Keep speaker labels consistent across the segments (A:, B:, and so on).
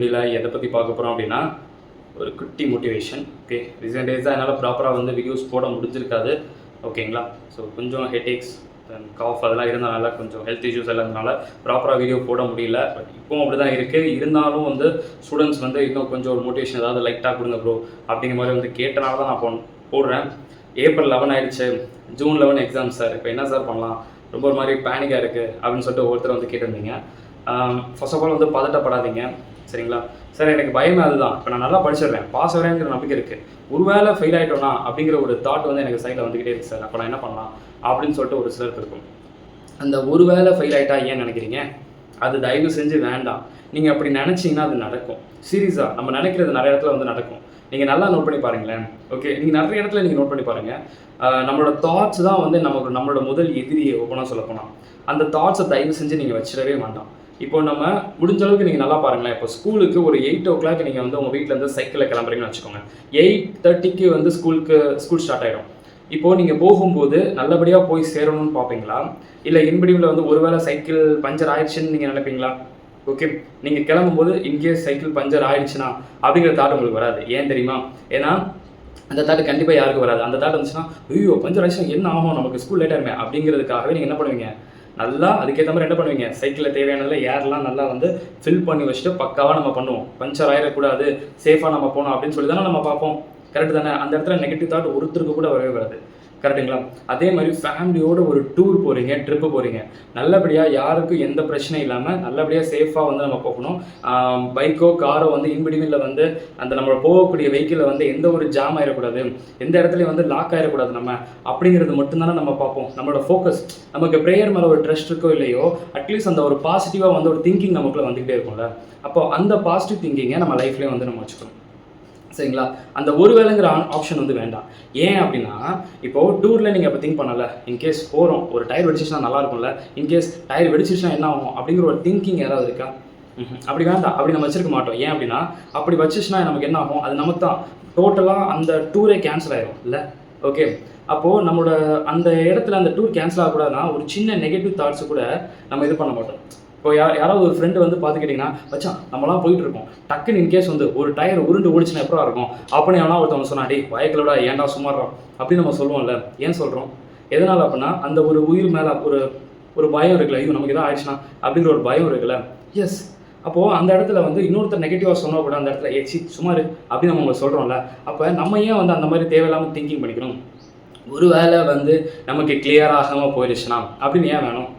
A: இதில் எதை பற்றி பார்க்க போகிறோம் அப்படின்னா ஒரு குட்டி மோட்டிவேஷன். ஓகே, ரீசெண்ட் டேஸாக என்னால் ப்ராப்பராக வந்து வீடியோஸ் போட முடிஞ்சிருக்காது. ஓகேங்களா? ஸோ கொஞ்சம் ஹெட்டேக்ஸ் காஃப் அதெல்லாம் இருந்தனால, கொஞ்சம் ஹெல்த் இஷ்யூஸ் இல்லாதனால ப்ராப்பராக வீடியோ போட முடியல. பட் இப்போவும் அப்படி தான் இருக்குது. இருந்தாலும் வந்து ஸ்டூடெண்ட்ஸ் வந்து இன்னும் கொஞ்சம் ஒரு மோட்டிவேஷன் ஏதாவது லைட்டாக கொடுங்க ப்ரோ அப்படிங்கிற மாதிரி வந்து கேட்டனால தான் நான் போடுறேன். ஏப்ரல் 11 ஆகிடுச்சு, ஜூன் 11 எக்ஸாம் சார், இப்போ என்ன சார் பண்ணலாம், ரொம்ப ஒரு மாதிரி பேனிக்காக இருக்குது அப்படின்னு சொல்லிட்டு ஒருத்தர் வந்து கேட்டிருந்தீங்க. ஃபர்ஸ்ட் ஆஃப் ஆல் வந்து பதட்டப்படாதீங்க, சரிங்களா? சார் எனக்கு பயமே அதுதான். இப்போ நான் நல்லா படிச்சிடுறேன், பாஸ் வரேங்கிற நம்பிக்கை இருக்குது. ஒருவேளை ஃபெயில் ஆகிட்டோன்னா அப்படிங்கிற ஒரு தாட் வந்து எனக்கு சைடில் வந்துக்கிட்டே இருக்குது சார். அப்போ நான் என்ன பண்ணலாம் அப்படின்னு சொல்லிட்டு ஒரு சிலருக்கு இருக்கும். அந்த ஒருவேளை ஃபெயில் ஆகிட்டா ஏன் நினைக்கிறீங்க? அது தயவு செஞ்சு வேண்டாம். நீங்கள் அப்படி நினச்சிங்கன்னா அது நடக்கும். சீரியஸாக நம்ம நினைக்கிறது நிறைய இடத்துல வந்து நடக்கும். நீங்கள் நல்லா நோட் பண்ணி பாருங்களேன். ஓகே, நீங்கள் நிறைய இடத்துல நீங்கள் நோட் பண்ணி பாருங்கள். நம்மளோட தாட்ஸ் தான் வந்து நம்மளோட முதல் எதிரியை ஓப்பனாக சொல்லப்போனால். அந்த தாட்ஸை தயவு செஞ்சு நீங்கள் வச்சிடவே வேண்டாம். இப்போ நம்ம முடிஞ்ச அளவுக்கு நீங்கள் நல்லா பாருங்களேன். இப்போ ஸ்கூலுக்கு ஒரு 8 o'clock நீங்கள் வந்து உங்கள் வீட்டிலேருந்து சைக்கிளில் கிளம்புறீங்கன்னு வச்சுக்கோங்க. 8:30க்கு வந்து ஸ்கூல் ஸ்டார்ட் ஆகிடும். இப்போது நீங்கள் போகும்போது நல்லபடியாக போய் சேரணும்னு பார்ப்பீங்களா, இல்லை இன்பிடிவில் வந்து ஒருவேளை சைக்கிள் பஞ்சர் ஆயிடுச்சுன்னு நீங்கள் நினைப்பீங்களா? ஓகே, நீங்கள் கிளம்பும்போது இன்கேஸ் சைக்கிள் பஞ்சர் ஆயிடுச்சுன்னா அப்படிங்கிற தாட் உங்களுக்கு வராது. ஏன் தெரியுமா? ஏன்னா அந்த தாட் கண்டிப்பாக யாருக்கும் வராது. அந்த தாட் வந்துச்சுன்னா ஐயோ பஞ்சர் ஆயிடுச்சுன்னா என்ன ஆகும், நமக்கு ஸ்கூல் லேட் ஆகிடுமே அப்படிங்கிறதுக்காகவே நீங்கள் என்ன பண்ணுவீங்க, நல்லா அதுக்கேற்ற மாதிரி என்ன பண்ணுவீங்க, சைக்கிளில் தேவையானதில் ஏர்லாம் நல்லா வந்து ஃபில் பண்ணி வச்சுட்டு பக்காவாக நம்ம பண்ணுவோம். பஞ்சர் ஆகிடக்கூடாது, சேஃபாக நம்ம போகணும் அப்படின்னு சொல்லி தானே நம்ம பார்ப்போம். கரெக்டு தானே? அந்த இடத்துல நெகட்டிவ் தாட் ஒருத்தருக்கு கூட வரவே வராது. கரெக்டுங்களா? அதே மாதிரி ஃபேமிலியோடு ஒரு டூர் போகிறீங்க, ட்ரிப்பு போகிறீங்க, நல்லபடியாக யாருக்கும் எந்த பிரச்சனையும் இல்லாமல் நல்லபடியாக சேஃபாக வந்து நம்ம போகணும். பைக்கோ காரோ வந்து இன்பிடிவில் வந்து அந்த நம்ம போகக்கூடிய வெஹிக்கிளில் வந்து எந்த ஒரு ஜாம் ஆகிடக்கூடாது, எந்த இடத்துலையும் வந்து லாக் ஆகிடக்கூடாது நம்ம அப்படிங்கிறது மட்டும்தானே நம்ம பார்ப்போம். நம்மளோட ஃபோக்கஸ் நமக்கு ப்ரேயர் மேலே ஒரு ட்ரஸ்ட் இருக்கோ இல்லையோ, அட்லீஸ்ட் அந்த ஒரு பாசிட்டிவாக வந்து ஒரு திங்கிங் நமக்குள்ளே வந்துக்கிட்டே இருக்கும்ல. அப்போ அந்த பாசிட்டிவ் திங்கிங்கை நம்ம லைஃப்லேயே வந்து நம்ம வச்சுக்கணும், சரிங்களா? அந்த ஒரு வேலைங்கிற ஆப்ஷன் வந்து வேண்டாம். ஏன் அப்படின்னா, இப்போது டூரில் நீங்கள் இப்போ திங்க் பண்ணல, இன்கேஸ் போகிறோம் ஒரு டயர் வெடிச்சிச்சுன்னா நல்லா இருக்கும்ல, இன்கேஸ் டயர் வெடிச்சிச்சுன்னா என்ன ஆகும் அப்படிங்கிற ஒரு திங்கிங் யாராவது இருக்கா? அப்படி வேண்டாம். அப்படி நம்ம வச்சிருக்க மாட்டோம். ஏன் அப்படின்னா, அப்படி வச்சிச்சுன்னா நமக்கு என்ன ஆகும், அது நமக்கு தான் டோட்டலாக அந்த டூரே கேன்சல் ஆகிடும் இல்லை? ஓகே, அப்போது நம்மளோட அந்த இடத்துல அந்த டூர் கேன்சல் ஆகக்கூடாதுன்னா ஒரு சின்ன நெகட்டிவ் தாட்ஸு கூட நம்ம இது பண்ண மாட்டோம். இப்போ யாராவது ஒரு ஃப்ரெண்டு வந்து பார்த்துக்கிட்டிங்கன்னா, வச்சான் நம்மளாம் போயிட்டு இருக்கோம், டக்குன்னு இன்கேஸ் வந்து ஒரு டயர் உருண்டு ஓடிச்சுன்னா எப்போ இருக்கும் அப்படின்னு எவனா ஒருத்தவங்க சொன்னா, டே வயக்கிலோட ஏன்டா சும்மாறோம் அப்படின்னு நம்ம சொல்லுவோம்ல. ஏன் சொல்கிறோம், எதனால் அப்படின்னா அந்த ஒரு உயிர் மேலே ஒரு பயம் இருக்குல்ல, ஐயோ நமக்கு எதாவது ஆயிடுச்சுன்னா அப்படிங்கிற ஒரு பயம் இருக்குல்ல. எஸ், அப்போது அந்த இடத்துல வந்து இன்னொருத்தர் நெகட்டிவாக சொன்னால் கூட அந்த இடத்துல ஏச்சி சுமார் அப்படின்னு நம்ம சொல்கிறோம்ல. அப்போ நம்ம ஏன் வந்து அந்த மாதிரி தேவையில்லாமல் திங்கிங் பண்ணிக்கணும்? ஒரு வேளை வந்து நமக்கு கிளியர் ஆகாமல் போயிடுச்சுன்னா அப்படின்னு ஏன் வேணும்?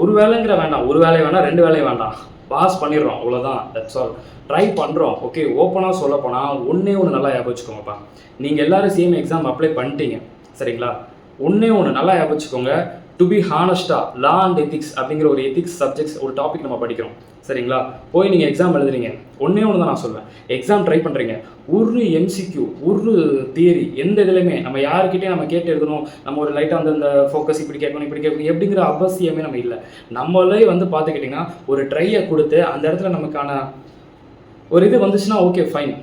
A: ஒரு வேலைங்கிற வேண்டாம், ஒரு வேலை வேண்டாம், 2 வேலையும் வேண்டாம், பாஸ் பண்ணிடுறோம், அவ்வளோதான், தட்ஸ் ஆல். ட்ரை பண்ணுறோம். ஓகே, ஓப்பனாக சொல்ல போனால் ஒன்றே ஒன்று நல்லா ஞாபகம் வச்சுக்கோங்கப்பா. நீங்கள் எல்லோரும் சேம் எக்ஸாம் அப்ளை பண்ணிட்டீங்க, சரிங்களா? ஒன்றே ஒன்று நல்லா ஞாபகம் வச்சுக்கோங்க. டு பி ஹானஸ்டாக லா அண்ட் எத்திக்ஸ் அப்படிங்கிற ஒரு எத்திக்ஸ் சப்ஜெக்ட்ஸ் ஒரு டாபிக் நம்ம படிக்கிறோம், சரிங்களா? போய் நீங்கள் எக்ஸாம் எழுதுறீங்க, ஒன்றே ஒன்று தான் நான் சொல்வேன். எக்ஸாம் ட்ரை பண்ணுறீங்க, ஒரு எம்சிக்யூ ஒரு தியரி எந்த இதுலையுமே நம்ம யாருக்கிட்டே நம்ம கேட்டு எழுதணும், நம்ம ஒரு லைட்டாக வந்து அந்த ஃபோக்கஸ் இப்படி கேட்கணும் எப்படிங்கிற அவசியமே நம்ம இல்லை. நம்மளே வந்து பார்த்துக்கிட்டிங்கன்னா ஒரு ட்ரையை கொடுத்து அந்த இடத்துல நமக்கான ஒரு இது வந்துச்சுன்னா ஓகே ஃபைன்,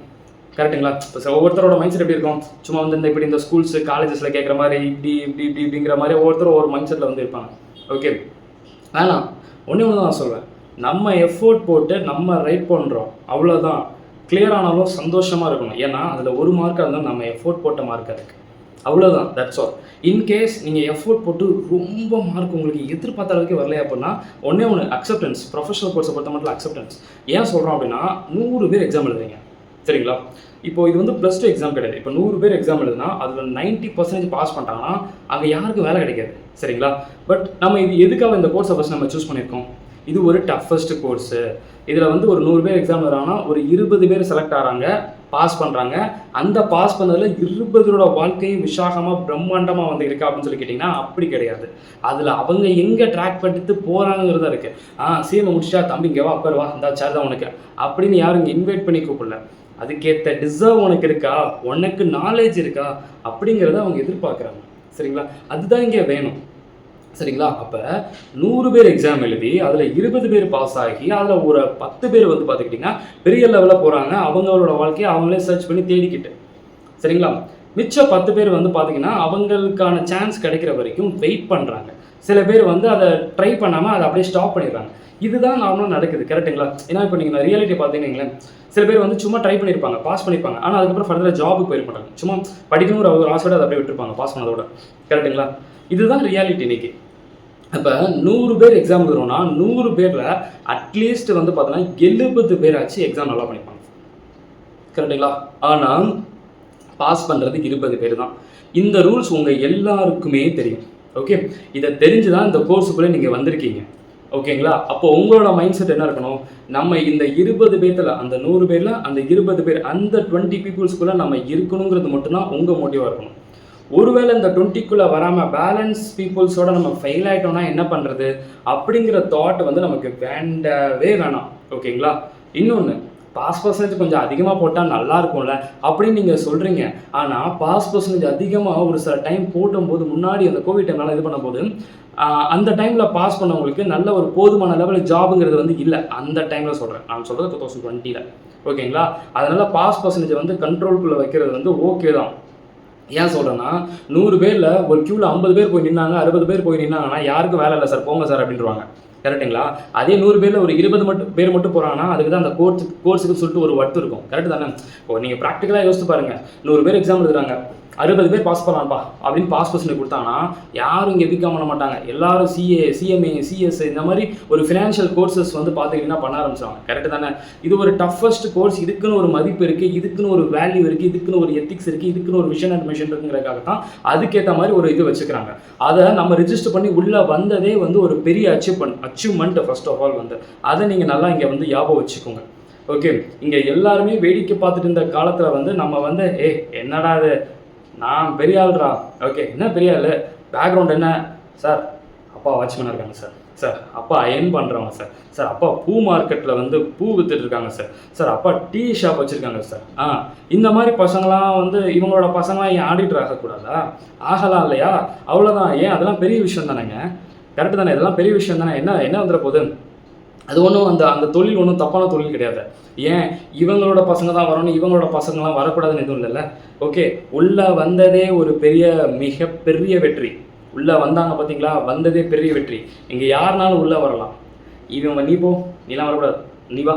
A: கரெக்டுங்களா? இப்போ ஒவ்வொருத்தரோட மைண்ட் செட் எப்படி இருக்கும், சும்மா வந்து இப்படி இந்த ஸ்கூல்ஸு காலேஜஸில் கேட்குற மாதிரி இப்படிங்கிற மாதிரி ஒவ்வொருத்தரும் ஒரு மைண்ட் செட்டில் வந்து இருப்பாங்க. ஓகே, வேணாம். ஒன்று தான் சொல்வேன், நம்ம எஃபோர்ட் போட்டு நம்ம ரைட் பண்ணுறோம், அவ்வளோதான். கிளியர் ஆனாலும் சந்தோஷமாக இருக்கணும். ஏன்னா அதில் ஒரு மார்க்காக இருந்தாலும் நம்ம எஃபோர்ட் போட்ட மார்க்காக இருக்குது, அவ்வளோதான், தட்ஸ் ஆல். இன்கேஸ் நீங்கள் எஃபோர்ட் போட்டு ரொம்ப மார்க் உங்களுக்கு எதிர்பார்த்த அளவுக்கு வரலையா அப்படின்னா ஒன்றே ஒன்று, அக்செப்டன்ஸ். ப்ரொஃபஷனல் கோர்ஸை பொறுத்த மட்டும் அக்செப்டன்ஸ். ஏன் சொல்கிறோம் அப்படின்னா 100 பேர் எக்ஸாம் எழுதுறீங்க, சரிங்களா? இப்போ இது வந்து +2 எக்ஸாம் கிடையாது. இப்போ 100 பேர் எக்ஸாம் எழுதுனா அதில் 90% பாஸ் பண்ணிட்டாங்கன்னா அங்கே யாருக்கும் வேலை கிடைக்காது, சரிங்களா? பட் நம்ம இது எதுக்காக இந்த கோர்ஸை ஃபஸ்ட் நம்ம சூஸ் பண்ணியிருக்கோம்? இது ஒரு டஃபஸ்ட் கோர்ஸு. இதில் வந்து ஒரு 100 பேர் எக்ஸாம் எழுதுறாங்கன்னா ஒரு 20 பேர் செலக்ட் ஆகிறாங்க, பாஸ் பண்ணுறாங்க. அந்த பாஸ் பண்ணதில் 20 பேரோட வாழ்க்கையும் விசாகமாக பிரம்மாண்டமாக வந்து இருக்கா அப்படின்னு சொல்லி கேட்டிங்கன்னா அப்படி கிடையாது. அதில் அவங்க எங்கே ட்ராக் பண்ணிட்டு போகிறாங்கிறதா இருக்குது. சிஎம் முடிச்சா தம்பி இங்கே வா உட்கார் வா, இந்த சேர் தான் உனக்கு அப்படின்னு யாரும் இங்கே இன்வைட் பண்ணி கூப்பிடல. அதுக்கேற்ற டிசர்வ் உனக்கு இருக்கா, உனக்கு நாலேஜ் இருக்கா அப்படிங்கிறத அவங்க எதிர்பார்க்குறாங்க, சரிங்களா? அதுதான் இங்கே வேணும், சரிங்களா? அப்போ 100 பேர் எக்ஸாம் எழுதி அதில் 20 பேர் பாஸ் ஆகி அதில் ஒரு 10 பேர் வந்து பார்த்துக்கிட்டிங்கன்னா பெரிய லெவலில் போகிறாங்க, அவங்களோட வாழ்க்கையை அவங்களே சர்ச் பண்ணி தேடிக்கிட்டு, சரிங்களா? மிச்சம் 10 பேர் வந்து பார்த்திங்கன்னா அவங்களுக்கான சான்ஸ் கிடைக்கிற வரைக்கும் வெயிட் பண்ணுறாங்க. சில பேர் வந்து அதை ட்ரை பண்ணாமல் அதை அப்படியே ஸ்டாப் பண்ணிடுறாங்க. இதுதான் நார்மலாக நடக்குது. கரெக்டுங்களா? ஏன்னா இப்போ நீங்கள் ரியாலிட்டி பார்த்தீங்கன்னா சில பேர் வந்து சும்மா ட்ரை பண்ணியிருப்பாங்க, பாஸ் பண்ணியிருப்பாங்க. ஆனால் அதுக்கப்புறம் ஃபர்தராக ஜாபுக்கு போயிருக்க மாட்டாங்க. சும்மா படிக்கணுங்கிற ஒரு ஆசையோட அதை அப்படியே விட்டுருப்பாங்க பாஸ் பண்ணதோட. கரெக்டுங்களா? இதுதான் ரியாலிட்டி இன்னைக்கு. அப்போ 100 பேர் எக்ஸாம் வரும்னா 100 பேரில் அட்லீஸ்ட் வந்து பார்த்தோன்னா 70 பேராச்சு எக்ஸாம் நல்லா பண்ணிப்பாங்க. கரெக்டுங்களா? ஆனால் பாஸ் பண்ணுறது 20 பேர் தான். இந்த ரூல்ஸ் உங்கள் எல்லாருக்குமே தெரியும். ஓகே, இதை தெரிஞ்சு தான் இந்த கோர்ஸுக்குள்ளே நீங்கள் வந்திருக்கீங்க. ஓகேங்களா? அப்போ உங்களோட மைண்ட் செட் என்ன இருக்கணும், நம்ம இந்த 20 பேர்த்தில் அந்த 100 பேரில் அந்த 20 பேர் அந்த 20 பீப்புள்ஸ்குள்ளே நம்ம இருக்கணுங்கிறது மட்டும்தான் உங்கள் மோட்டிவாக இருக்கணும். ஒருவேளை இந்த 20க்குள்ளே வராமல் பேலன்ஸ் பீப்புள்ஸோட நம்ம ஃபெயில் ஆகிட்டோம்னா என்ன பண்ணுறது அப்படிங்கிற தாட் வந்து நமக்கு வேண்டவே வேணாம். ஓகேங்களா? இன்னொன்று, பாஸ் பர்சன்டேஜ் கொஞ்சம் அதிகமாக போட்டால் நல்லா இருக்கும்ல அப்படின்னு நீங்கள் சொல்கிறீங்க. ஆனால் பாஸ் பர்சன்டேஜ் அதிகமாக ஒரு சில டைம் போடும்போது முன்னாடி அந்த கோவிட் டைம்னால இது பண்ணும்போது அந்த டைமில் பாஸ் பண்ணவங்களுக்கு நல்ல ஒரு போதுமான லெவலில் ஜாபுங்கிறது வந்து இல்லை. அந்த டைமில் சொல்கிறேன், நான் சொல்கிறது 2020. ஓகேங்களா? அதனால் பாஸ் பர்சன்டேஜ் வந்து கண்ட்ரோல்குள்ளே வைக்கிறது வந்து ஓகே தான். ஏன் சொல்கிறேன்னா 100 பேரில் ஒரு க்யூவில் 50 பேர் போய் நின்னாங்க, 60 பேர் போய் நின்னாங்கன்னா யாருக்கும் வேலை இல்லை சார், போங்க சார் அப்படின்ட்டுருவாங்க. கரெக்டுங்களா? அதே 100 பேரில் ஒரு 20 பேர் மட்டும் போகிறாங்கன்னா அதுக்கு தான் அந்த கோர்ஸுக்கு சொல்லிட்டு ஒரு ஒர்த்து இருக்கும். கரெக்டு தானே? இப்போ நீங்கள் ப்ராக்டிக்கலாக யோசித்து பாருங்கள். 100 பேர் எக்ஸாம் எழுதுறாங்க, 60 பேர் பாஸ் பண்ணலாம்ப்பா அப்படின்னு பாஸ் பர்சன்டேஜ் கொடுத்தாங்கன்னா யாரும் இங்கே பிகாம் பண்ண மாட்டாங்க. எல்லாரும் சிஏ, சிஎம்ஏ, சிஎஸ் இந்த மாதிரி ஒரு ஃபினான்ஷியல் கோர்சஸ் வந்து பார்த்துக்கிட்டிங்கன்னா பண்ண ஆரம்பிச்சாங்க. கரெக்டு தானே? இது ஒரு டஃபஸ்ட் கோர்ஸ், இதுக்குன்னு ஒரு மதிப்பு இருக்குது, இதுக்குன்னு ஒரு வேல்யூ இருக்குது, இதுக்குன்னு ஒரு எத்திக்ஸ் இருக்குது, இதுக்குன்னு ஒரு விஷன் அண்ட் மிஷன் இருக்குங்கிறதுக்காக தான் அதுக்கேற்ற மாதிரி ஒரு இது வச்சுக்கிறாங்க. அதை நம்ம ரிஜிஸ்டர் பண்ணி உள்ளே வந்ததே வந்து ஒரு பெரிய அச்சீவ்மெண்ட் ஃபர்ஸ்ட் ஆஃப் ஆல் வந்து அதை நீங்கள் நல்லா இங்கே வந்து ஞாபகம் வச்சுக்கோங்க. ஓகே, இங்கே எல்லாருமே வேடிக்கை பார்த்துட்டு இருந்த காலத்தில் வந்து நம்ம வந்து என்னடா அது, நான் பெரிய ஆள்ரா. ஓகே, என்ன பெரிய ஆள், பேக்ரவுண்ட் என்ன சார்? அப்பா வாட்ச்மேனாக இருக்காங்க சார். சார் அப்பா அயன் பண்ணுறவங்க சார். சார் அப்பா பூ மார்க்கெட்டில் வந்து பூ வித்துட்டு இருக்காங்க சார். சார் அப்பா டீ ஷாப் வச்சுருக்காங்க சார். இந்த மாதிரி பசங்களாம் வந்து இவங்களோட பசங்களாம் ஏன் ஆடிட்டர் ஆகக்கூடாதா? ஆகலாம் இல்லையா? அவ்வளோதான். ஏன் அதெல்லாம் பெரிய விஷயம் தானேங்க. கரெக்டு தானே? இதெல்லாம் பெரிய விஷயம் தானே. என்ன வந்துட போகுது? அது ஒன்றும் அந்த தொழில் ஒன்றும் தப்பான தொழில் கிடையாது. ஏன் இவங்களோட பசங்க தான் வரணும், இவங்களோட பசங்களாம் வரக்கூடாதுன்னு எதுவும் இல்லைல்ல. ஓகே, உள்ளே வந்ததே ஒரு மிகப்பெரிய வெற்றி. உள்ளே வந்தாங்க பார்த்தீங்களா, வந்ததே பெரிய வெற்றி. இங்கே யாருனாலும் உள்ளே வரலாம். இவங்க நீ போ, நீலாம் வரக்கூடாது, நீ வா,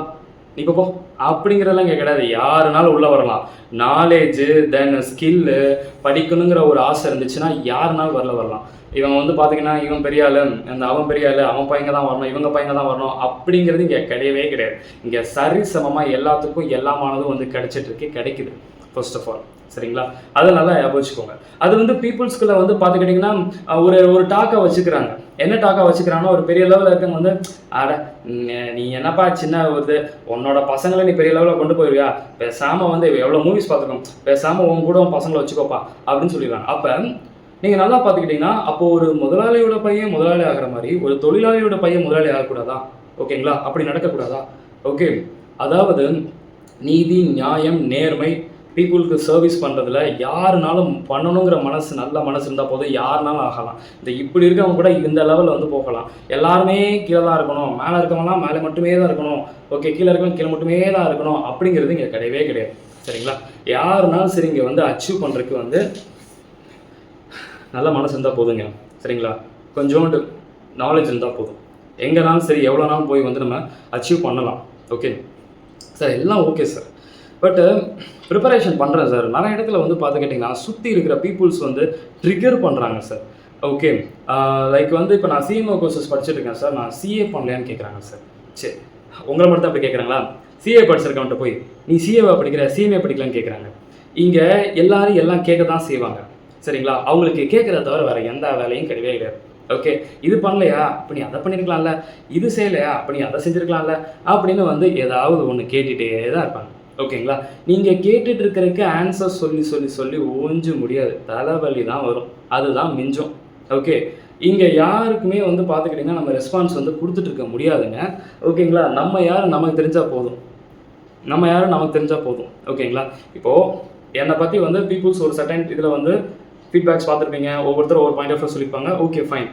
A: நீ போ அப்படிங்கிறதெல்லாம் இங்கே கிடையாது. யாருனாலும் உள்ளே வரலாம். நாலேஜு தென் ஸ்கில்லு படிக்கணுங்கிற ஒரு ஆசை இருந்துச்சுன்னா யாருனாலும் வரலாம். இவங்க வந்து பார்த்தீங்கன்னா இவன் பெரிய ஆள், அவன் பெரிய ஆள், அவன் பையங்க தான் வரணும், இவங்க பையங்க தான் வரணும் அப்படிங்கிறது இங்கே கிடையவே கிடையாது. இங்கே சரிசமமாக எல்லாத்துக்கும் எல்லாமானதும் வந்து கிடைக்குது ஃபர்ஸ்ட் ஆஃப் ஆல். சரிங்களா? அதை நல்லா யோசிச்சுக்கோங்க. அது வந்து பீப்புள்ஸ்குள்ளே வந்து பார்த்துக்கிட்டிங்கன்னா ஒரு டாக்கை வச்சுக்கிறாங்க. என்ன டாக்கா வச்சுக்கிறாங்கன்னா ஒரு பெரிய லெவலில் இருக்கவங்க வந்து நீ என்னப்பா சின்ன ஒரு உன்னோட பசங்களை நீ பெரிய லெவலில் கொண்டு போயிருவியா, பேசாமல் வந்து எவ்வளோ மூவிஸ் பார்த்துக்கோம், பேசாமல் உன் கூட உன் பசங்களை வச்சுக்கோப்பா அப்படின்னு சொல்லிடுவாங்க. அப்போ நீங்கள் நல்லா பார்த்துக்கிட்டிங்கன்னா அப்போது ஒரு முதலாளியோட பையன் முதலாளி ஆகிற மாதிரி ஒரு தொழிலாளியோட பையன் முதலாளி ஆகக்கூடாதா? ஓகேங்களா? அப்படி நடக்கக்கூடாதா? ஓகே, அதாவது நீதி, நியாயம், நேர்மை, பீப்புளுக்கு சர்வீஸ் பண்ணுறதுல யாருனாலும் பண்ணணுங்கிற நல்ல மனசு இருந்தால் போதும், யாருனாலும் ஆகலாம். இப்படி இருக்கவங்க கூட இந்த லெவலில் வந்து போகலாம். எல்லாருமே கீழே தான் இருக்கணும், மேலே இருக்கவங்களாம் மேலே மட்டுமே தான் இருக்கணும், ஓகே கீழே இருக்கவங்க கீழே மட்டுமே தான் இருக்கணும் அப்படிங்கிறது இங்கே கிடையவே கிடையாது. சரிங்களா? யாருனாலும் சரி இங்கே வந்து அச்சீவ் பண்ணுறதுக்கு வந்து நல்ல மனசு இருந்தால் போதுங்க. சரிங்களா? கொஞ்சோண்டு நாலேஜ் இருந்தால் போதும், எங்கேனாலும் சரி எவ்வளோ நாளும் போய் வந்து நம்ம அச்சீவ் பண்ணலாம். ஓகே சார், எல்லாம் ஓகே சார். பட்டு ப்ரிப்பரேஷன் பண்ணுறேன் சார். நிறைய இடத்துல வந்து பார்த்துக்கிட்டிங்கன்னா சுற்றி இருக்கிற பீப்புள்ஸ் வந்து ட்ரிகர் பண்ணுறாங்க சார். ஓகே, லைக் வந்து இப்போ நான் சிஎம்ஓ கோர்சஸ் படிச்சுட்டு இருக்கேன் சார், நான் சிஏ பண்ணலையான்னு கேட்குறாங்க சார். சரி, உங்களை மட்டும் தான் அப்படி கேட்குறாங்களா? சிஏ படிச்சிருக்கவன்ட்டு போய் நீ சிஏவா படிக்கிற, சிஎம்ஏ படிக்கலான்னு கேட்குறாங்க. இங்கே எல்லாரும் எல்லாம் கேட்க தான் செய்வாங்க. சரிங்களா? அவங்களுக்கு கேட்குறத தவிர வேறு எந்த வேலையும் கிடையவே கிடையாது. ஓகே, இது பண்ணலையா அப்போ நீ அதை பண்ணியிருக்கலாம்ல, இது செய்யலையா அப்போ நீ அதை செஞ்சுருக்கலாம்ல அப்படின்னு வந்து ஏதாவது ஒன்று கேட்டுகிட்டே தான் இருப்பாங்க. ஓகேங்களா? நீங்கள் கேட்டுட்டு இருக்கிறதுக்கு ஆன்சர் சொல்லி ஓஞ்சு முடியாது, தலைவலி தான் வரும், அதுதான் மிஞ்சும். ஓகே, இங்கே யாருக்குமே வந்து பார்த்துக்கிட்டிங்கன்னா நம்ம ரெஸ்பான்ஸ் வந்து கொடுத்துட்டு இருக்க முடியாதுங்க. ஓகேங்களா? நம்ம யாரும் நமக்கு தெரிஞ்சால் போதும். ஓகேங்களா? இப்போது என்னை பற்றி வந்து பீப்புள்ஸ் ஒரு சர்டன் இதில் வந்து ஃபீட்பேக்ஸ் பார்த்துருப்பீங்க, ஒவ்வொருத்தரும் ஒரு பாயிண்ட் ஆஃப் வியூ சொல்லியிருப்பாங்க. ஓகே ஃபைன்,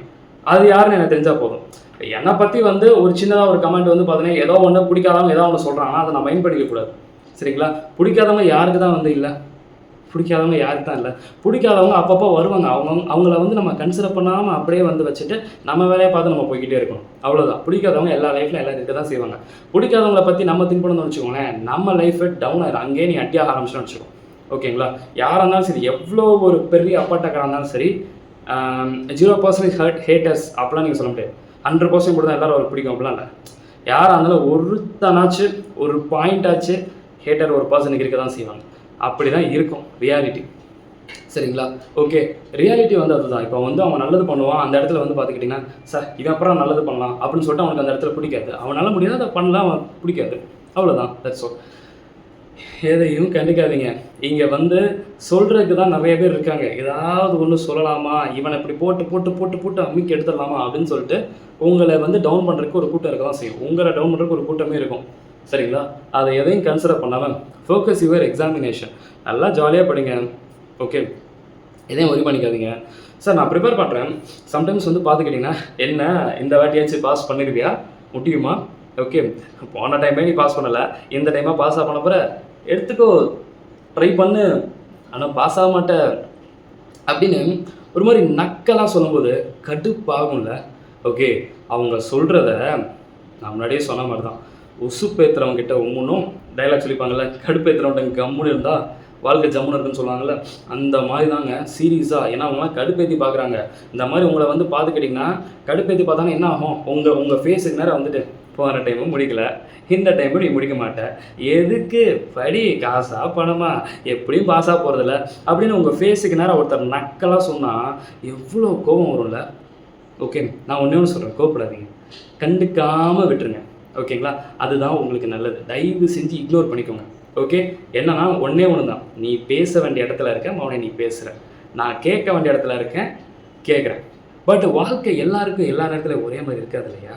A: அது யாருன்னு எனக்கு தெரிஞ்சால் போதும். என்னை பற்றி வந்து ஒரு சின்னதாக ஒரு கமெண்ட் வந்து பார்த்தீங்கன்னா ஏதோ ஒன்று பிடிக்காதவங்க ஏதோ ஒன்று சொல்கிறாங்கன்னா அதை நான் மைண்ட் பண்ணிக்கக்கூடாது. சரிங்களா? பிடிக்காதவங்க யாருக்கு தான் வந்து இல்லை, பிடிக்காதவங்க யாருக்கு தான் இல்லை. பிடிக்காதவங்க அப்பப்போ வருவாங்க. அவங்கள வந்து நம்ம கன்சிடர் பண்ணாமல் அப்படியே வந்து வச்சுட்டு நம்ம வேலையை பார்த்து நம்ம போய்கிட்டே இருக்கணும். அவ்வளோதான். பிடிக்காதவங்க எல்லா லைஃப்பில் எல்லாம் இருக்க தான் செய்வாங்க. பிடிக்காதவங்கள பற்றி நம்ம திங்க் பண்ணணும்னு வச்சுக்கோங்களேன், நம்ம லைஃபு டவுன் ஆயிடும். அங்கேயே நீ அட்டியாக ஆரம்பிச்சுன்னு வச்சுக்கோ. ஓகேங்களா? யாராக இருந்தாலும் சரி, எவ்வளோ ஒரு பெரிய அப்பாட்டக்காராக இருந்தாலும் சரி, 0% ஹேட்டர்ஸ் அப்படிலாம் நீங்கள் சொல்ல முடியாது. 100% மட்டும் தான் எல்லாரும் அவருக்கு பிடிக்கும் அப்படிலாம் இல்லை. யாராக இருந்தாலும் ஒருத்தனாச்சு ஒரு பாயிண்டாச்சு ஹேட்டர் ஒரு பர்சனுக்கு இருக்க தான் செய்வாங்க. அப்படி தான் இருக்கும் ரியாலிட்டி. சரிங்களா? ஓகே, ரியாலிட்டி வந்து அதுதான். இப்போ வந்து அவன் நல்லது பண்ணுவான், அந்த இடத்துல வந்து பார்த்துக்கிட்டிங்கன்னா, சார் இவன் அப்புறம் நல்லது பண்ணலாம் அப்படின்னு சொல்லிட்டு அவனுக்கு அந்த இடத்துல பிடிக்காது. அவனால் முடியாது, அதை பண்ணலாம், அவன் பிடிக்காது. அவ்வளோதான். That's all. எதையும் கண்டுக்காதீங்க. இங்கே வந்து சொல்கிறதுக்கு தான் நிறைய பேர் இருக்காங்க. ஏதாவது ஒன்று சொல்லலாமா, இவனை இப்படி போட்டு போட்டு போட்டு போட்டு அம்மிக்கு எடுத்துடலாமா அப்படின்னு சொல்லிட்டு உங்களை வந்து டவுன் பண்ணுறதுக்கு ஒரு கூட்டம் இருக்க தான் செய்யும். உங்களை டவுன் பண்ணுறதுக்கு ஒரு கூட்டமே இருக்கும். சரிங்களா? அதை எதையும் கன்சிடர் பண்ணாமல் ஃபோக்கஸ் யுவர் எக்ஸாமினேஷன். நல்லா ஜாலியாக படிங்க. ஓகே, எதையும் ஒரி பண்ணிக்காதீங்க. சார் நான் ப்ரிப்பேர் பண்ணுறேன். சம்டைம்ஸ் வந்து பார்த்துக்கிட்டிங்கன்னா, என்ன இந்த வாட்டியாச்சும் பாஸ் பண்ணிடுவியா, முடியுமா? ஓகே, போன டைமே நீ பாஸ் பண்ணலை, இந்த டைமாக பாஸ் ஆக பண்ண போகிற, எடுத்துக்கோ, ட்ரை பண்ணு, ஆனால் பாஸ் ஆக மாட்டேன் அப்படின்னு ஒரு மாதிரி நக்கெல்லாம் சொல்லும்போது கடுப்பாகும்ல. ஓகே, அவங்க சொல்கிறத நான் முன்னாடியே சொன்ன மாதிரி தான். உசுப்பேத்துறவங்க கிட்ட ஒன்றும் டைலாக் சொல்லிப்பாங்கள்ல, கடுப்பேத்துறவங்க கம்முன்னு இருந்தால் வாழ்க்கை ஜம்முன்னு இருக்குன்னு சொல்லுவாங்கள்ல, அந்த மாதிரி தாங்க சீரியஸாக. ஏன்னா அவங்களாம் கடுப்பேற்றி பார்க்குறாங்க. இந்த மாதிரி உங்களை வந்து பார்த்துக்கிட்டிங்கன்னா, கடுப்பேற்றி பார்த்தாங்கன்னா என்ன ஆகும், உங்கள் ஃபேஸுக்கு நேரம் வந்துட்டு போன டைமும் முடிக்கல, இந்த டைமும் நீ முடிக்க மாட்டேன், எதுக்கு படி, காசா பணமா, எப்படியும் பாஸாக போகிறதில்ல அப்படின்னு உங்கள் ஃபேஸுக்கு நேரம் ஒருத்தர் நக்கலாக சொன்னால் எவ்வளோ கோபம் வரும்ல. ஓகே, நான் ஒன்றே ஒன்று சொல்கிறேன், கோபப்படாதீங்க, கண்டுக்காமல் விட்டுருங்க. ஓகேங்களா? அதுதான் உங்களுக்கு நல்லது. தயவு செஞ்சு இக்னோர் பண்ணிக்கோங்க. ஓகே, என்னன்னா ஒன்றே ஒன்று தான், நீ பேச வேண்டிய இடத்துல இருக்க மௌனே, நீ பேசுகிற, நான் கேட்க வேண்டிய இடத்துல இருக்கேன், கேட்குறேன். பட் வாழ்க்கை எல்லாருக்கும் எல்லா நேரத்துலையும் ஒரே மாதிரி இருக்காது இல்லையா?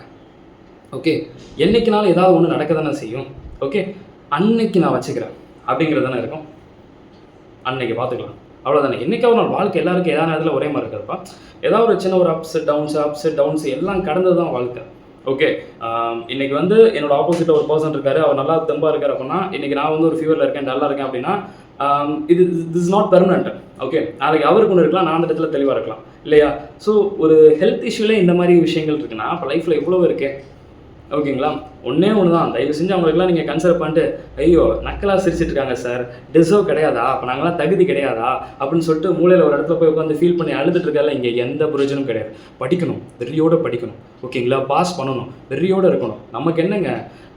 A: ஓகே, என்றைக்குனாலும் ஏதாவது ஒன்று நடக்க தானே செய்யும். ஓகே, அன்னைக்கு நான் வச்சுக்கிறேன் அப்படிங்கிறது தானே இருக்கும். அன்னைக்கு பார்த்துக்கலாம், அவ்வளோதானே. என்றைக்காவது நாள் வாழ்க்கை எல்லாருக்கும் ஏதாவது நேரத்தில் ஒரே மாதிரி இருக்காதுப்பா. ஏதாவது ஒரு சின்ன ஒரு அப்ஸ் டவுன்ஸ் எல்லாம் கடந்தது தான் வாழ்க்கை. ஓகே, இன்றைக்கி வந்து என்னோட ஆப்போசிட்டில் ஒரு பர்சன் இருக்கார், அவர் நல்லா தெம்பாக இருக்கார் அப்படின்னா, இன்றைக்கி நான் வந்து ஒரு ஃபீவரில் இருக்கேன், டல்லாக இருக்கேன் அப்படின்னா, this is not permanent. Okay, நாளைக்கு அவருக்கு ஒன்று இருக்கலாம், நான் அந்த இடத்துல தெளிவாக இருக்கலாம் இல்லையா? ஸோ ஒரு ஹெல்த் இஷ்யூவில் இந்த மாதிரி விஷயங்கள் இருக்குன்னா அப்போ லைஃப்பில் இவ்வளோ இருக்கே. ஓகேங்களா? ஒன்றே ஒன்று தான், தயவு செஞ்சு அவங்களுக்குலாம் நீங்கள் கன்சிடர் பண்ணிட்டு, ஐயோ நக்கலாக சிரிச்சிட்டு இருக்காங்க சார், டிசர்வ் கிடையாதா, அப்போ நாங்களாம் தகுதி கிடையாதா அப்படின்னு சொல்லிட்டு மூலையில் ஒரு இடத்துல போய் உட்காந்து ஃபீல் பண்ணி அழுதுட்டு இருக்கால, இங்கே எந்த பிரயோஜனமும் கிடையாது. படிக்கணும், வெறியோடு படிக்கணும். ஓகேங்களா? பாஸ் பண்ணணும், வெறியோடு இருக்கணும். நமக்கு என்னங்க,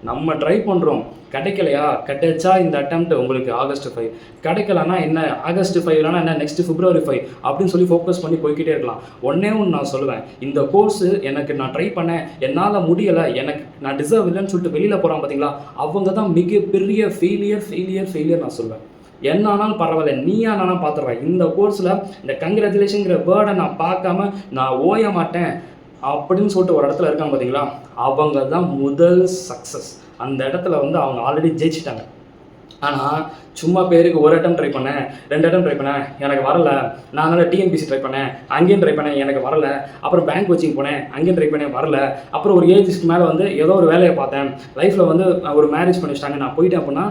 A: நம்ம ட்ரை பண்ணுறோம், கிடைக்கலையா, கிடைச்சா இந்த அட்டெம்ப்ட் உங்களுக்கு August 5, கிடைக்கலன்னா என்ன August 5 இல்லைனா என்ன நெக்ஸ்ட் February 5 அப்படின்னு சொல்லி ஃபோக்கஸ் பண்ணி போய்கிட்டே இருக்கலாம். ஒன்றே ஒன்று நான் சொல்லுவேன், இந்த கோர்ஸு எனக்கு நான் ட்ரை பண்ணேன், என்னால் முடியலை, எனக்கு நான் டிசர்வ் இல்லைன்னு சொல்லிட்டு வெளியில் போகிறான் பார்த்தீங்களா, அவங்க தான் மிகப்பெரிய ஃபெயிலியர் நான் சொல்லுவேன். என்ன ஆனாலும் பரவாயில்ல, நீ ஆனாலும் பார்த்துடுறேன், இந்த கோர்ஸில் இந்த கங்க்ராச்சுலேஷனுங்கிற வேர்டை நான் பார்க்காம நான் ஓய மாட்டேன் அப்படின்னு சொல்லிட்டு ஒரு இடத்துல இருக்காங்க பார்த்தீங்களா, அவங்க தான் முதல் சக்ஸஸ். அந்த இடத்துல வந்து அவங்க ஆல்ரெடி ஜெயிச்சிட்டாங்க. ஆனால் சும்மா பேருக்கு ஒரு அட்டம் ட்ரை பண்ணேன், 2 அட்டம் ட்ரை பண்ணேன், எனக்கு வரலை, நான் அதனால் டிஎன்பிசி ட்ரை பண்ணேன், அங்கேயும் ட்ரை பண்ணேன், எனக்கு வரலை, அப்புறம் பேங்க் கோச்சிங் போனேன், அங்கேயும் ட்ரை பண்ணேன், வரலை, அப்புறம் ஒரு ஏஜ்க்கு மேலே வந்து ஏதோ ஒரு வேலையை பார்த்தேன், லைஃப்பில் வந்து ஒரு மேரேஜ் பண்ணி வச்சிட்டாங்க, நான் போயிட்டேன் அப்படின்னா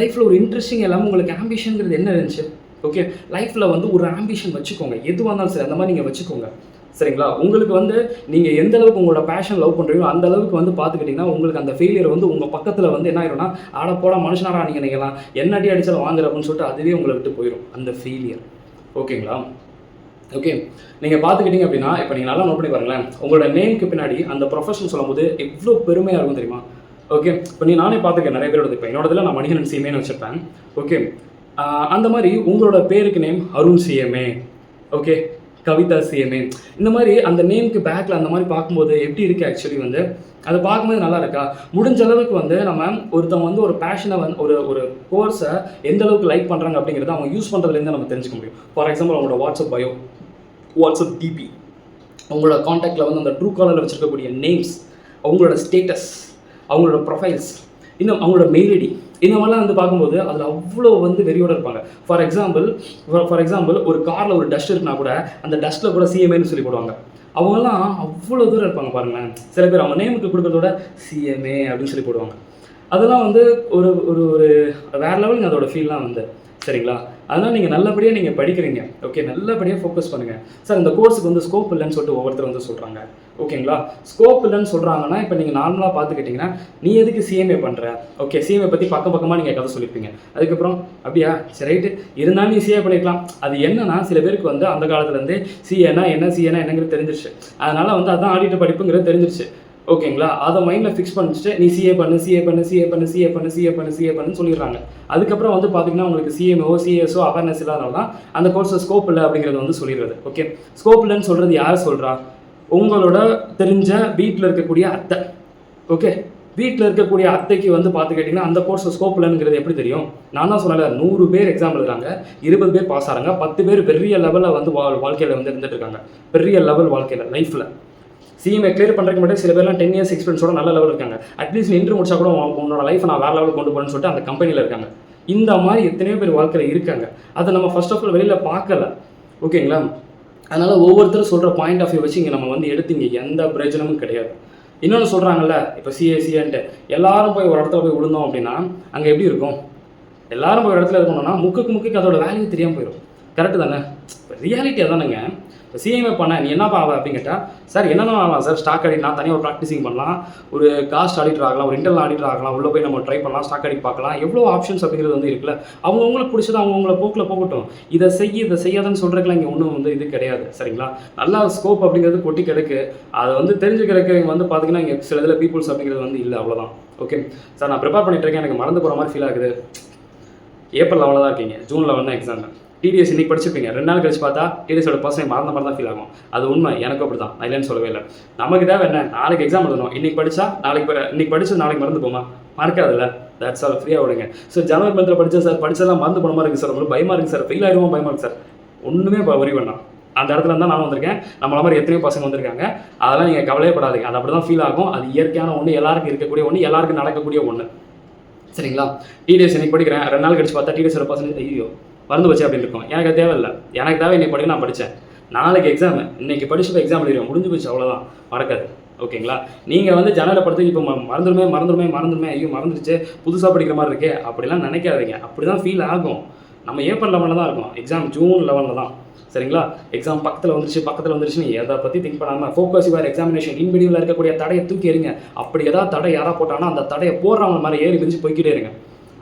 A: லைஃப்பில் ஒரு இன்ட்ரெஸ்டிங் எல்லாமே உங்களுக்கு ஆம்பிஷனுங்கிறது என்ன இருந்துச்சு? ஓகே, லைஃப்பில் வந்து ஒரு ஆம்பிஷன் வச்சுக்கோங்க, எதுவாக இருந்தாலும் சரி அந்த மாதிரி நீங்கள் வச்சுக்கோங்க. சரிங்களா? உங்களுக்கு வந்து நீங்கள் எந்த அளவுக்கு உங்களோட பேஷன் லவ் பண்ணுறீங்களோ அந்த அளவுக்கு வந்து பார்த்துக்கிட்டிங்கன்னா உங்களுக்கு அந்த ஃபெயிலியர் வந்து உங்கள் பக்கத்தில் வந்து என்ன ஆயிரும்னா, ஆட போட மனுஷனாரா நீங்கள் நினைக்கலாம், என்ன அடி அடித்தாலும் வாங்குற அப்படின்னு சொல்லிட்டு அதுவே உங்களை விட்டு போயிடும் அந்த ஃபெயிலியர். ஓகேங்களா? ஓகே, நீங்கள் பார்த்துக்கிட்டிங்க அப்படின்னா இப்போ நீங்கள் நல்லா நோட் பண்ணி பாருங்களேன், உங்களோட நேமுக்கு பின்னாடி அந்த ப்ரொஃபஷன் சொல்லும் போது எவ்வளோ பெருமையாக இருக்கும் தெரியுமா? ஓகே, இப்போ நானே பார்த்துருக்கேன் நிறைய பேரோட, இப்போ என்னோடதில் நான் மணிகண்டன் சிஎம்ஏன்னு வச்சுருப்பேன். ஓகே, அந்த மாதிரி உங்களோட பேருக்கு name Arun CMA, okay, Kavitha CMA, இந்த மாதிரி அந்த நேமுக்கு பேக்கில் அந்த மாதிரி பார்க்கும்போது எப்படி இருக்குது ஆக்சுவலி வந்து அதை பார்க்கும்போது நல்லா இருக்கா? முடிஞ்ச அளவுக்கு வந்து நம்ம ஒருத்தவங்க வந்து ஒரு பேஷனை வந்து ஒரு கோர்ஸை எந்த அளவுக்கு லைக் பண்ணுறாங்க அப்படிங்கிறத அவங்க யூஸ் பண்ணுறதுலேருந்து நம்ம தெரிஞ்சுக்க முடியும். ஃபார் எக்ஸாம்பிள் அவங்களோட வாட்ஸ்அப் பயோ, வாட்ஸ்அப் டிபி, அவங்களோட காண்டாக்டில் வந்து அந்த ட்ரூ காலரில் வச்சுருக்கக்கூடிய நேம்ஸ், அவங்களோட ஸ்டேட்டஸ், அவங்களோட ப்ரொஃபைல்ஸ், இன்னும் அவங்களோட மெயில் ஐடி, இந்த மாதிரிலாம் வந்து பார்க்கும்போது அதில் அவ்வளோ வந்து வெறியோடு இருப்பாங்க. ஃபார் எக்ஸாம்பிள் ஒரு காரில் ஒரு டஸ்ட் இருக்குன்னா கூட அந்த டஸ்ட்டில் கூட சிஎம்ஏன்னு சொல்லி போடுவாங்க. அவங்கெல்லாம் அவ்வளோ தூரம் இருப்பாங்க பாருங்களேன். சில பேர் அவங்க நேமுக்கு கொடுக்குறதோட சிஎம்ஏ அப்படின்னு சொல்லி போடுவாங்க. அதெல்லாம் வந்து ஒரு ஒரு ஒரு வேறு லெவலுங்க அதோட ஃபீல்லாம் வந்து. சரிங்களா? அதனால் நீங்கள் நல்லபடியாக நீங்கள் படிக்கிறீங்க. ஓகே, நல்லபடியாக ஃபோக்கஸ் பண்ணுங்கள். சார் இந்த கோர்ஸுக்கு வந்து ஸ்கோப் இல்லைன்னு சொல்லிட்டு ஒவ்வொருத்தர் வந்து சொல்கிறாங்க. ஓகேங்களா? ஸ்கோப் இல்லைன்னு சொல்கிறாங்கன்னா, இப்போ நீங்கள் நார்மலாக பார்த்துக்கிட்டிங்கன்னா, நீ எதுக்கு சிஎம்ஏ பண்ணுற? ஓகே, சிஎம்ஏ பற்றி பக்கமாக நீங்கள் கதை சொல்லியிருப்பீங்க. அதுக்கப்புறம் அப்படியா சரி ரைட்டு, இருந்தாலும் நீ சிஏ பண்ணிக்கலாம். அது என்னன்னா, சில பேருக்கு வந்து அந்த காலத்துலேருந்தே சிஏனா என்ன சிஏனா என்னங்கிறது தெரிஞ்சிருச்சு. அதனால் வந்து அதான் ஆடிட்டர் படிப்புங்கிறது தெரிஞ்சிருச்சு. ஓகேங்களா? அதை மைண்டில் ஃபிக்ஸ் பண்ணிட்டு நீ சிஏ பண்ணுன்னு சொல்லிடுறாங்க. அதுக்கப்புறம் வந்து பார்த்தீங்கன்னா, உங்களுக்கு சிஎம்ஓ சிஎஸ்ஓ அவேர்னஸ் இல்லாதனால தான் அந்த கோர்ஸை ஸ்கோப் இல்லை அப்படிங்கிறது வந்து சொல்லிடுறது. ஓகே, ஸ்கோப் இல்லைன்னு சொல்கிறது யார் சொல்கிறா? உங்களோட தெரிஞ்ச வீட்டில் இருக்கக்கூடிய அத்தை. ஓகே, வீட்டில் இருக்கக்கூடிய அத்தைக்கு வந்து பார்த்துக்கிட்டிங்கன்னா அந்த கோர்ஸ் ஸ்கோப் இல்லைங்கிறது எப்படி தெரியும்? நான் தான் சொன்னல, 100 பேர் எக்ஸாம் எழுதுறாங்க, 20 பேர் பாஸ் ஆகிறாங்க, 10 பேர் பெரிய லெவலில் வந்து வாழ்க்கையில் வந்து இருந்துட்டு இருக்காங்க. பெரிய லெவல் வாழ்க்கையில் லைஃப்பில் சிஎம்ஏ கிளியர் பண்ணுறதுக்கு மட்டும் சில பேர்லாம் 10 இயர்ஸ் எக்ஸ்பீரியன்ஸோட நல்ல லெவல் இருக்காங்க. அட்லீஸ்ட் இன்டர்வியூ முடிச்சா கூட உன்னோட லைஃப் நான் வேறு லெவலுக்கு கொண்டு போகணும்னு சொல்லிட்டு அந்த கம்பெனியில் இருக்காங்க. இந்த மாதிரி எத்தனையோ பேர் வாழ்க்கையில் இருக்காங்க. அதை நம்ம ஃபர்ஸ்ட் ஆஃப் ஆல் வெளியில் பார்க்கல. ஓகேங்களா? அதனால் ஒவ்வொருத்தரும் சொல்கிற பாயிண்ட் ஆஃப் வியூ வச்சு இங்கே நம்ம வந்து எடுத்து இங்கே எந்த பிரயோஜனமும் கிடையாது. இன்னொன்று சொல்கிறாங்கல்ல, இப்போ சிஏன்ட்டு எல்லாரும் போய் ஒரு இடத்துல போய் விழுந்தோம் அப்படின்னா அங்கே எப்படி இருக்கும்? எல்லாரும் போய் ஒரு இடத்துல இருக்கணும்னா முக்குக்கு அதோட வேல்யூ தெரியாமல் போயிடும். கரெக்டு தானே? ரியாலிட்டி அதானுங்க. இப்போ சிஎம்ஏ பண்ண நீ என்னப்பா ஆவ அப்படின்னு கேட்டால், சார் என்னென்ன ஆகலாம் சார், ஸ்டாக் ஆடிட் நான் தனியாக ஒரு ப்ராக்டிசிங் பண்ணலாம், ஒரு காஸ்ட் ஆடிட்டர் ஆகலாம், ஒரு இன்டர்னல் ஆடிட்டர் ஆகலாம், உள்ளே போய் நம்ம ட்ரை பண்ணலாம், ஸ்டாக் ஆடிட் பார்க்கலாம், எவ்வளோ ஆப்ஷன்ஸ் அப்படிங்கிறது வந்து இருக்குல்ல. அவங்கவுங்களுக்கு பிடிச்சது அவங்கவுங்கள போக்கில் போகட்டும். இதை செய்யாதுன்னு சொல்கிறதுக்குலாம் இங்கே ஒன்றும் வந்து இது கிடையாது. சரிங்களா? நல்லா ஸ்கோப் அப்படிங்கிறது கொட்டி கிடக்கு. அதை வந்து தெரிஞ்சுக்கிறதுக்கு இங்கே வந்து பார்த்தீங்கன்னா இங்கே சில இதில் பீப்புள்ஸ் அப்படிங்கிறது வந்து இல்லை, அவ்வளோதான். ஓகே சார், நான் ப்ரிப்பேர் பண்ணிட்டு இருக்கேன், எனக்கு மறந்து போகிற மாதிரி ஃபீல் ஆகுது. ஏப்ரல் லெவலில் தான் இருக்கீங்க, ஜூன் லெவல் தான் எக்ஸாம். டிடிஎஸ் இன்றைக்கி படிச்சிருப்பீங்க, 2 நாள் கழிச்சு பார்த்தா டிடிஎஸோட பர்சன் மறந்த மாதிரி தான் ஃபீல் ஆகும். அது உண்மை, எனக்கு அப்படி தான், நான் இல்லைன்னு சொல்லவே இல்லை. நமக்கு தேவை என்ன, நாளைக்கு எக்ஸாம் எழுதணும், இன்றைக்கி படித்தா இன்றைக்கி படித்து நாளைக்கு மறந்து போமா? மறக்காதுல்ல. தட்ஸ் ஆல், ஃப்ரீயாக விடுங்க. ஸோ ஜனவரி மந்தில் படித்தேன் சார், படித்ததெல்லாம் மறந்து போன மாதிரி இருக்குது சார், உங்களுக்கு பயமாக இருக்குது சார், ஃபெயில் ஆகிடுவோம் பயமாக இருக்குது சார், ஒன்றுமே வரி வேண்டாம். அந்த இடத்துல தான் நான் வந்திருக்கேன், நம்மள மாதிரி எத்தனையோ பசங்க வந்திருக்காங்க. அதெல்லாம் நீங்கள் கவலையே படாதீங்க. அது அப்படி தான் ஃபீல் ஆகும். அது இயற்கையான ஒன்று, எல்லாருக்கும் இருக்கக்கூடிய ஒன்று, எல்லாருக்கும் நடக்கக்கூடிய ஒன்று. சரிங்களா? டிடிஎஸ் இன்றைக்கி படிக்கிறேன், 2 நாள் கழிச்சு பார்த்தா டிடிஎஸோட பர்சன்டேஜ் ஐயோ மறந்து வச்சு அப்படின்னு இருக்கும். எனக்கு அது தேவையில்லை. எனக்கு தேவை இன்னைக்கு படிக்க நான் படித்தேன், நாளைக்கு எக்ஸாம், இன்றைக்கி படிச்சுட்டு எக்ஸாம் எழுதிடுவேன், முடிஞ்சு போச்சு, அவ்வளோதான், மறக்காது. ஓகேங்களா? நீங்கள் வந்து ஜனவரியில் படுத்து இப்போ மறந்துடுமே ஐயோ மறந்துடுச்சு, புதுசாக படிக்கிற மாதிரி இருக்கே அப்படிலாம் நினைக்காதீங்க. அப்படி தான் ஃபீல் ஆகும். நம்ம ஏப்ரல் லெவலில் தான் இருக்கும், எக்ஸாம் ஜூன் லெவலில் தான். சரிங்களா? எக்ஸாம் பக்கத்தில் வந்துருச்சு எதை பற்றி திங்க் பண்ணாமல் ஃபோக்கஸ் யுவர் எக்ஸாமினேஷன். இன்பிடிவில் இருக்கக்கூடிய தடையை தூக்கி எறிங்க. அப்படி ஏதாவது தடை யாராக போட்டாங்கன்னா அந்த தடையை போடுறவங்க மாதிரி ஏறி மிதிச்சு போய்கிட்டே இருங்க.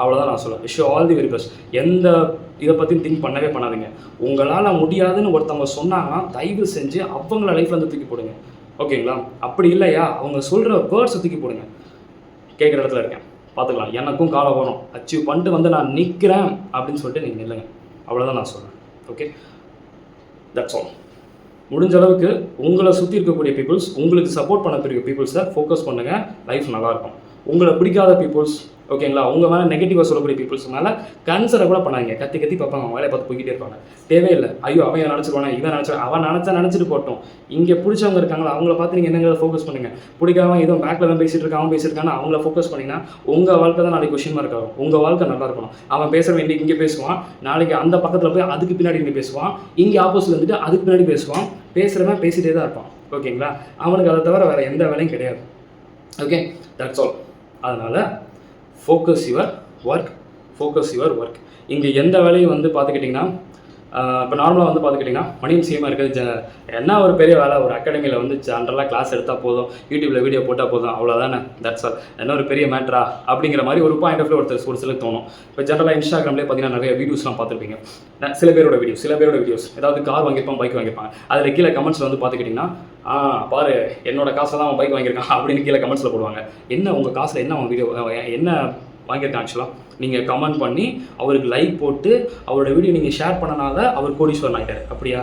A: அவ்வளோதான் நான் சொல்லுவேன். Wish all the very best. எந்த இதை பற்றி திங்க் பண்ணவே பண்ணாதீங்க. உங்களால் முடியாதுன்னு ஒருத்தவங்க சொன்னாங்கன்னா தயவு செஞ்சு அவங்கள லைஃப்லேருந்து தூக்கி போடுங்க. ஓகேங்களா? அப்படி இல்லையா, அவங்க சொல்கிற வேர்ட்ஸை தூக்கி போடுங்க. கேட்குற இடத்துல இருக்கேன், பார்த்துக்கலாம், எனக்கும் காலம் வரும், அச்சீவ் பண்ணிட்டு வந்து நான் நிற்கிறேன் அப்படின்னு சொல்லிட்டு நீங்கள் இல்லைங்க. அவ்வளோதான் நான் சொல்கிறேன். Okay, that's all. முடிஞ்ச அளவுக்கு உங்களை சுற்றி இருக்கக்கூடிய பீப்புள்ஸ், உங்களுக்கு சப்போர்ட் பண்ணக்கூடிய பீப்புள்ஸை ஃபோக்கஸ் பண்ணுங்கள். லைஃப் நல்லாயிருக்கும். உங்களை பிடிக்காத பீப்புள்ஸ், ஓகேங்களா, உங்கள் மேலே நெகட்டிவாக சொல்லக்கூடிய பீப்புள்ஸ் மேலே கன்சிடர் கூட பண்ணாங்க. கத்தி பார்ப்பாங்க, அவங்க வேலையை பார்த்து போய்கிட்டே இருப்பாங்க. தேவையில்லை. ஐயோ அவன் நினச்சிருவானே, இவன் அவன் நினச்சிட்டு போட்டோம். இங்கே பிடிச்சவங்க இருக்காங்களா, அவங்கள பார்த்து நீங்கள் என்னங்கிறத ஃபோக்கஸ் பண்ணுங்கள். பிடிக்காம எதுவும் பேக்கில் தான் பேசிகிட்டு இருக்கான், அவன் பேசியிருக்கான்னு அவங்கள ஃபோக்கஸ் பண்ணிங்கன்னா உங்கள் வாழ்க்கை தான் நாளைக்கு கொஷின் மார்க் ஆகும். உங்கள் வாழ்க்கை நல்லா இருக்கணும். அவன் பேசுகிற வேண்டிய இங்கே பேசுவான், நாளைக்கு அந்த பக்கத்தில் போய் அதுக்கு பின்னாடி இங்கே பேசுவான், இங்கே ஆப்போசிட் வந்துட்டு அதுக்கு பின்னாடி பேசுவான். பேசுகிறவன் பேசிகிட்டே தான் இருப்பான். ஓகேங்களா? அவனுக்கு அதை தவிர வேறு எந்த வேலையும் கிடையாது. Okay, that's all. அதனால் ஃபோக்கஸ் யுவர் ஒர்க். இங்கே எந்த வேலையும் வந்து பார்த்துக்கிட்டிங்கன்னா, இப்போ நார்மலாக வந்து பார்த்துக்கிட்டிங்கன்னா மணியும் சிஎமாக இருக்குது. என்ன ஒரு பெரிய வேலை, ஒரு அகாடமியில் வந்து ஜென்ரலாக கிளாஸ் எடுத்தால் போதும், யூடியூப்பில் வீடியோ போட்டால் போதும், அவ்வளோதானே, தட்ஸ் ஆல். என்ன ஒரு பெரிய மேட்ரா அப்படிங்கிற மாதிரி ஒரு பாயிண்ட் ஆஃப் ஒரு சிலருக்கு தோணும். இப்போ ஜென்ரலாக இன்ஸ்டாகிராம்லேயே பார்த்தீங்கன்னா நிறைய வீடியோஸ்லாம் பார்த்துருப்பீங்க. சில பேரோட வீடியோஸ் ஏதாவது கார் வாங்கியிருப்பான், பைக் வாங்கியிருப்பாங்க. அதில் கீழே கமெண்ட்ஸில் வந்து பார்த்துக்கிட்டிங்கன்னா, பாரு என்னோட காசில் தான் அவன் பைக் வாங்கியிருக்கான் அப்படின்னு கீழே கமெண்ட்ஸில் போடுவாங்க. என்ன உங்கள் காசில் என்ன அவன் வீடியோ என்ன வாங்கியிருக்கான்? ஆக்சுவலாக நீங்கள் கமெண்ட் பண்ணி அவருக்கு லைக் போட்டு அவரோட வீடியோ நீங்கள் ஷேர் பண்ணனால அவர் கோடீஸ்வரன் ஆகிட்டார். அப்படியா?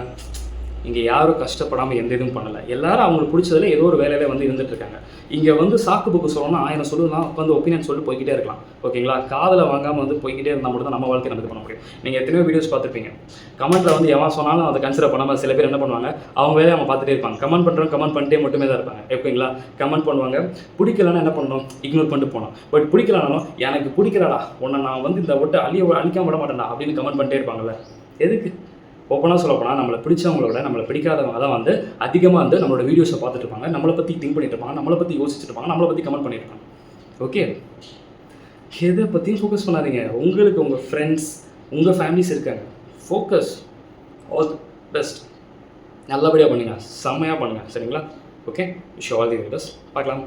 A: இங்கே யாரும் கஷ்டப்படாமல் எந்த இதுவும் பண்ணலை. எல்லாரும் அவங்களுக்கு பிடிச்சதில் ஏதோ ஒரு வேலையில் வந்து இருந்துகிட்ருக்காங்க. இங்கே வந்து சாக்கு புக்கு சொல்லணும்னா 1000 சொல்லலாம், உட்காந்து ஒப்பீனியன் சொல்லிட்டு போய்கிட்டே இருக்கலாம். ஓகேங்களா? காதில் வாங்காமல் வந்து போய்கிட்டே இருந்தால் மட்டும் தான் நம்ம வாழ்க்கை நமக்கு பண்ண முடியும். நீங்கள் எத்தனையோ வீடியோஸ் பார்த்துருப்பீங்க. கமெண்ட்டில் வந்து எவன் சொன்னாலும் அதை கன்சிடர் பண்ணாமல் சில பேர் என்ன பண்ணுவாங்க, அவங்க வேலையை அவங்க பார்த்துட்டே இருப்பாங்க. கமெண்ட் பண்ணிட்டே மட்டுமே தான் இருப்பாங்க. ஓகேங்களா? கமெண்ட் பண்ணுவாங்க, பிடிக்கலன்னா என்ன பண்ணணும், இக்னோர் பண்ணிட்டு போகணும். பட் பிடிக்கலனாலும் எனக்கு பிடிக்கலடா, உன்னை நான் வந்து இந்த ஒட்டை அழிக்காம விட மாட்டேன்டா அப்படின்னு கமெண்ட் பண்ணிட்டே இருப்பாங்கல்ல. எதுக்கு? ஓப்பனாக சொல்லப்போனால் நம்மளை பிடிச்சவங்களோட நம்மளை பிடிக்காதவங்க தான் வந்து அதிகமாக வந்து நம்மளோட வீடியோஸை பார்த்துட்டு இருப்பாங்க, நம்மளை பற்றி திங்க் பண்ணிட்டு இருப்பாங்க, நம்மளை பற்றி யோசிச்சுட்டு இருப்பாங்க, நம்மளை பற்றி கமெண்ட் பண்ணிட்டு இருப்பாங்க. ஓகே, எதை பற்றியும் ஃபோக்கஸ் பண்ணாதீங்க. உங்களுக்கு உங்கள் ஃப்ரெண்ட்ஸ், உங்கள் ஃபேமிலிஸ் இருக்காங்க. ஃபோக்கஸ். All the best. நல்லபடியாக பண்ணுங்கள், செம்மையாக பண்ணுங்கள். சரிங்களா? Okay, wish all the very best. பார்க்கலாம்.